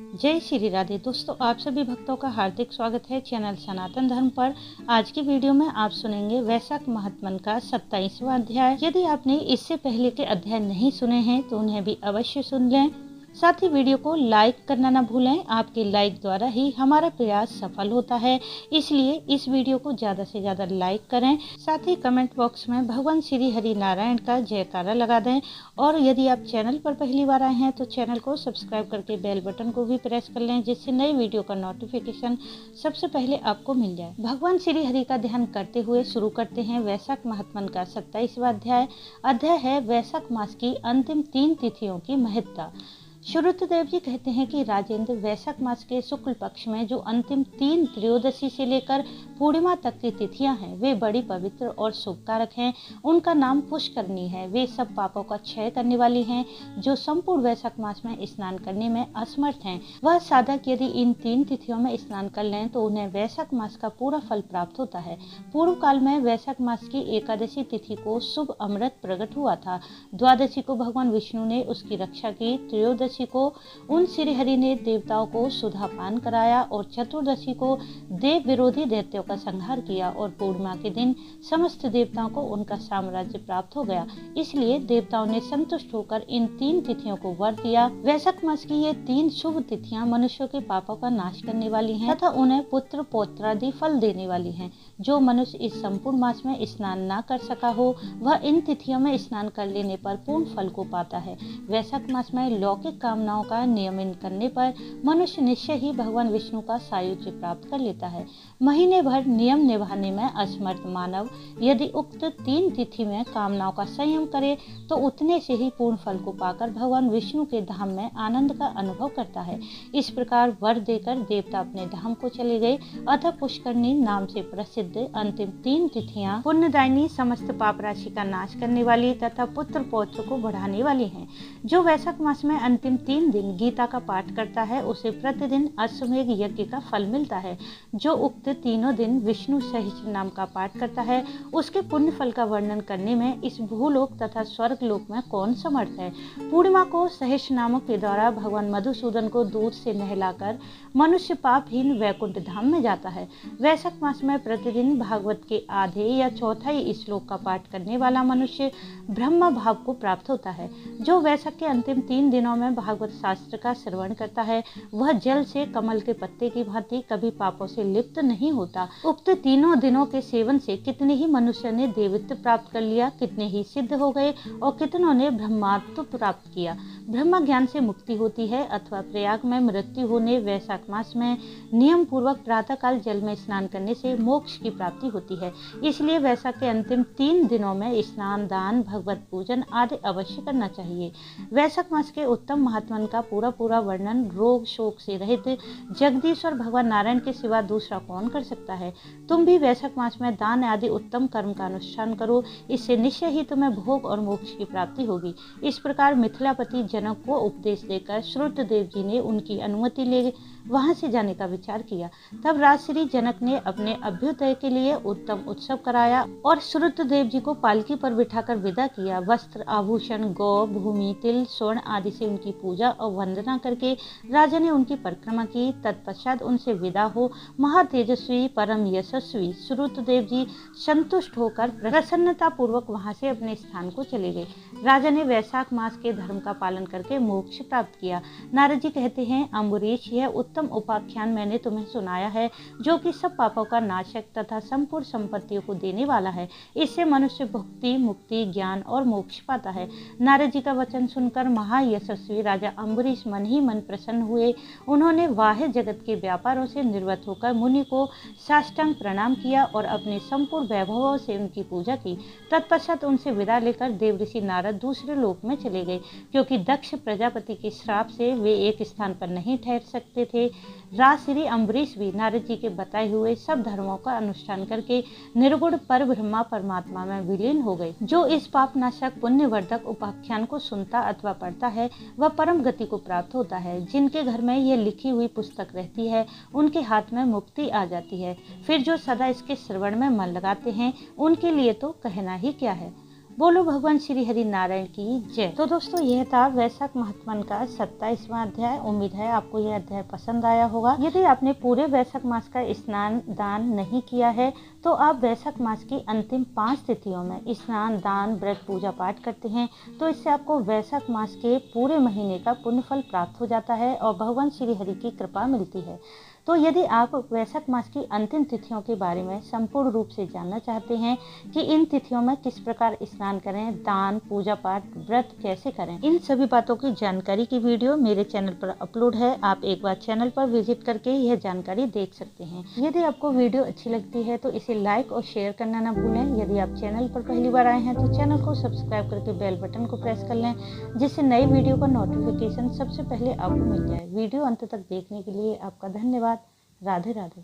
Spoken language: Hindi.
जय श्री राधे। दोस्तों, आप सभी भक्तों का हार्दिक स्वागत है चैनल सनातन धर्म पर। आज की वीडियो में आप सुनेंगे वैशाख महात्मन का 27वां अध्याय। यदि आपने इससे पहले के अध्याय नहीं सुने हैं तो उन्हें भी अवश्य सुन लें। साथ ही वीडियो को लाइक करना न भूलें। आपके लाइक द्वारा ही हमारा प्रयास सफल होता है, इसलिए इस वीडियो को ज़्यादा से ज़्यादा लाइक करें। साथ ही कमेंट बॉक्स में भगवान श्री हरि नारायण का जयकारा लगा दें। और यदि आप चैनल पर पहली बार आए हैं तो चैनल को सब्सक्राइब करके बेल बटन को भी प्रेस कर लें, जिससे नई वीडियो का नोटिफिकेशन सबसे पहले आपको मिल जाए। भगवान श्री हरि का ध्यान करते हुए शुरू करते हैं वैशाख महात्मन का 27वां अध्याय। अध्याय है वैशाख मास की अंतिम 3 तिथियों की महत्ता। श्रुतदेव जी कहते हैं कि राजेंद्र, वैशाख मास के शुक्ल पक्ष में जो अंतिम 3 त्रयोदशी से लेकर पूर्णिमा तक की तिथियां हैं, वे बड़ी पवित्र और शुभकारक हैं। उनका नाम पुष्करणी है। वे सब पापों का क्षय करने वाली हैं। जो संपूर्ण वैशाख मास में स्नान करने में असमर्थ हैं, वह साधक यदि इन 3 तिथियों में स्नान कर लें तो उन्हें वैशाख मास का पूरा फल प्राप्त होता है। पूर्व काल में वैशाख मास की एकादशी तिथि को शुभ अमृत प्रकट हुआ था। द्वादशी को भगवान विष्णु ने उसकी रक्षा की। त्रयोदशी को उन श्री हरि ने देवताओं को सुधापान कराया और चतुर्दशी को देव विरोधी दैत्यों का संहार किया और पूर्णिमा के दिन समस्त देवताओं को उनका साम्राज्य प्राप्त हो गया। इसलिए देवताओं ने संतुष्ट होकर इन 3 तिथियों को वर दिया। वैशाख मास की ये 3 शुभ तिथियां मनुष्यों के पापों का नाश करने वाली हैं तथा उन्हें पुत्र पौत्रादि फल देने वाली हैं। जो मनुष्य इस संपूर्ण मास में स्नान न कर सका हो, वह इन तिथियों में स्नान कर लेने पर पूर्ण फल को पाता है। वैशाख मास में लौकिक कामनाओं का नियमन करने पर मनुष्य निश्चय ही भगवान विष्णु का सायुज्य प्राप्त कर लेता है। महीने भर नियम निभाने में असमर्थ मानव यदि उक्त 3 तिथि में कामनाओं का संयम करे तो उतने से ही पूर्ण फल को पाकर भगवान विष्णु के धाम में आनंद का अनुभव करता है। इस प्रकार वर देकर देवता अपने धाम को चले गए। अतः पुष्करणी नाम से प्रसिद्ध अंतिम 3 तिथियां पुण्यदायिनी, समस्त पाप राशि का नाश करने वाली तथा पुत्र पौत्र को बढ़ाने वाली हैं। जो वैशाख मास में अंतिम 3 दिन गीता का पाठ करता है, उसे प्रतिदिन अश्वमेध यज्ञ का फल मिलता है। जो उक्त तीनों दिन विष्णु सहस्त्र नाम का पाठ करता है, उसके पुण्य फल का वर्णन करने में इस भूलोक तथा स्वर्ग लोक में कौन समर्थ है। पूर्णिमा को सहस्त्र नामों के द्वारा भगवान मधुसूदन को दूध से नहलाकर मनुष्य पापहीन वैकुंठ धाम में जाता है। वैशाख मास में प्रतिदिन भागवत के आधे या चौथाई श्लोक का पाठ करने वाला मनुष्य ब्रह्म भाव को प्राप्त होता है। जो वैशाख के अंतिम 3 दिनों में भागवत शास्त्र का श्रवण करता है, वह जल से कमल के पत्ते की भांति कभी पापों से लिप्त नहीं होता। उक्त तीनों दिनों के सेवन से कितने ही मनुष्य ने देवत्व प्राप्त कर लिया, कितने ही सिद्ध हो गए और कितनों ने ब्रह्मत्व प्राप्त किया। ब्रह्म ज्ञान से मुक्ति होती है अथवा प्रयाग में मृत्यु होने वैशाख मास में नियम पूर्वक प्रातः काल जल में स्नान करने से मोक्ष की प्राप्ति होती है। इसलिए वैशाख के अंतिम 3 दिनों में स्नान, दान, भगवत पूजन आदि अवश्य करना चाहिए। वैशाख मास के उत्तम महात्मन का पूरा वर्णन रोग शोक से रहित जगदीश्वर भगवान नारायण के सिवा दूसरा कौन कर सकता है। तुम भी वैशाख मास में दान आदि उत्तम कर्म का अनुष्ठान करो, इससे निश्चय ही तुम्हें भोग और मोक्ष की प्राप्ति होगी। इस प्रकार मिथिलापति जनक को उपदेश देकर श्रुतदेव जी ने उनकी अनुमति ले वहां से जाने का विचार किया। तब राजश्री जनक ने अपने अभ्युदय के लिए उत्तम उत्सव कराया और श्रुतदेव जी को पालकी पर बिठाकर विदा किया। वस्त्र, आभूषण, गौ, भूमि, तिल, स्वर्ण आदि से उनकी पूजा और वंदना करके राजा ने उनकी परिक्रमा की। तत्पश्चात उनसे विदा हो महातेजस्वी परम यशस्वी श्रुतदेव जी संतुष्ट होकर प्रसन्नता पूर्वक वहां से अपने स्थान को चले गए। राजा ने वैशाख मास के धर्म का पालन करके मोक्ष प्राप्त किया। नारद जी कहते हैं, अम्बरीश, यह उत्तम उपाख्यान मैंने तुम्हें सुनाया है, जो कि सब पापों का नाशक तथा संपूर्ण संपत्तियों को देने वाला है। इससे मनुष्य भक्ति, मुक्ति, ज्ञान और मोक्ष पाता है। नारद जी का वचन सुनकर महायशस्वी राजा अम्बरीश मन ही मन प्रसन्न हुए। उन्होंने बाह्य जगत के व्यापारों से निर्वृत्त होकर मुनि को साष्टांग प्रणाम किया और अपने संपूर्ण वैभवों से उनकी पूजा की। तत्पश्चात उनसे विदा लेकर देवऋषि नारद दूसरे लोक में चले गए, क्योंकि दक्ष प्रजापति के श्राप से वे एक स्थान पर नहीं ठहर सकते थे। राजश्री अम्बरीश भी नारद जी के बताए हुए सब धर्मों का अनुष्ठान करके निर्गुण पर ब्रह्मा परमात्मा में विलीन हो गए। जो इस पापनाशक पुण्यवर्धक उपाख्यान को सुनता अथवा पढ़ता है, वह परम गति को प्राप्त होता है। जिनके घर में यह लिखी हुई पुस्तक रहती है, उनके हाथ में मुक्ति आ जाती है। फिर जो सदा इसके श्रवण में मन लगाते हैं, उनके लिए तो कहना ही क्या है। बोलो भगवान श्री हरि नारायण की जय। तो दोस्तों यह था वैशाख महात्मन का 27वां अध्याय। उम्मीद है आपको यह अध्याय पसंद आया होगा। यदि आपने पूरे वैशाख मास का स्नान दान नहीं किया है तो आप वैशाख मास की अंतिम 5 तिथियों में स्नान दान व्रत पूजा पाठ करते हैं तो इससे आपको वैशाख मास के पूरे महीने का पुण्य फल प्राप्त हो जाता है और भगवान श्री हरि की कृपा मिलती है। तो यदि आप वैशाख मास की अंतिम तिथियों के बारे में संपूर्ण रूप से जानना चाहते हैं कि इन तिथियों में किस प्रकार स्नान करें, दान पूजा पाठ व्रत कैसे करें, इन सभी बातों की जानकारी की वीडियो मेरे चैनल पर अपलोड है। आप एक बार चैनल पर विजिट करके यह जानकारी देख सकते हैं। यदि आपको वीडियो अच्छी लगती है तो इसे लाइक और शेयर करना न भूलें। यदि आप चैनल पर पहली बार आए हैं तो चैनल को सब्सक्राइब करके बेल बटन को प्रेस कर लें, जिससे नई वीडियो का नोटिफिकेशन सबसे पहले आपको मिल जाए। वीडियो अंत तक देखने के लिए आपका धन्यवाद। राधे राधे।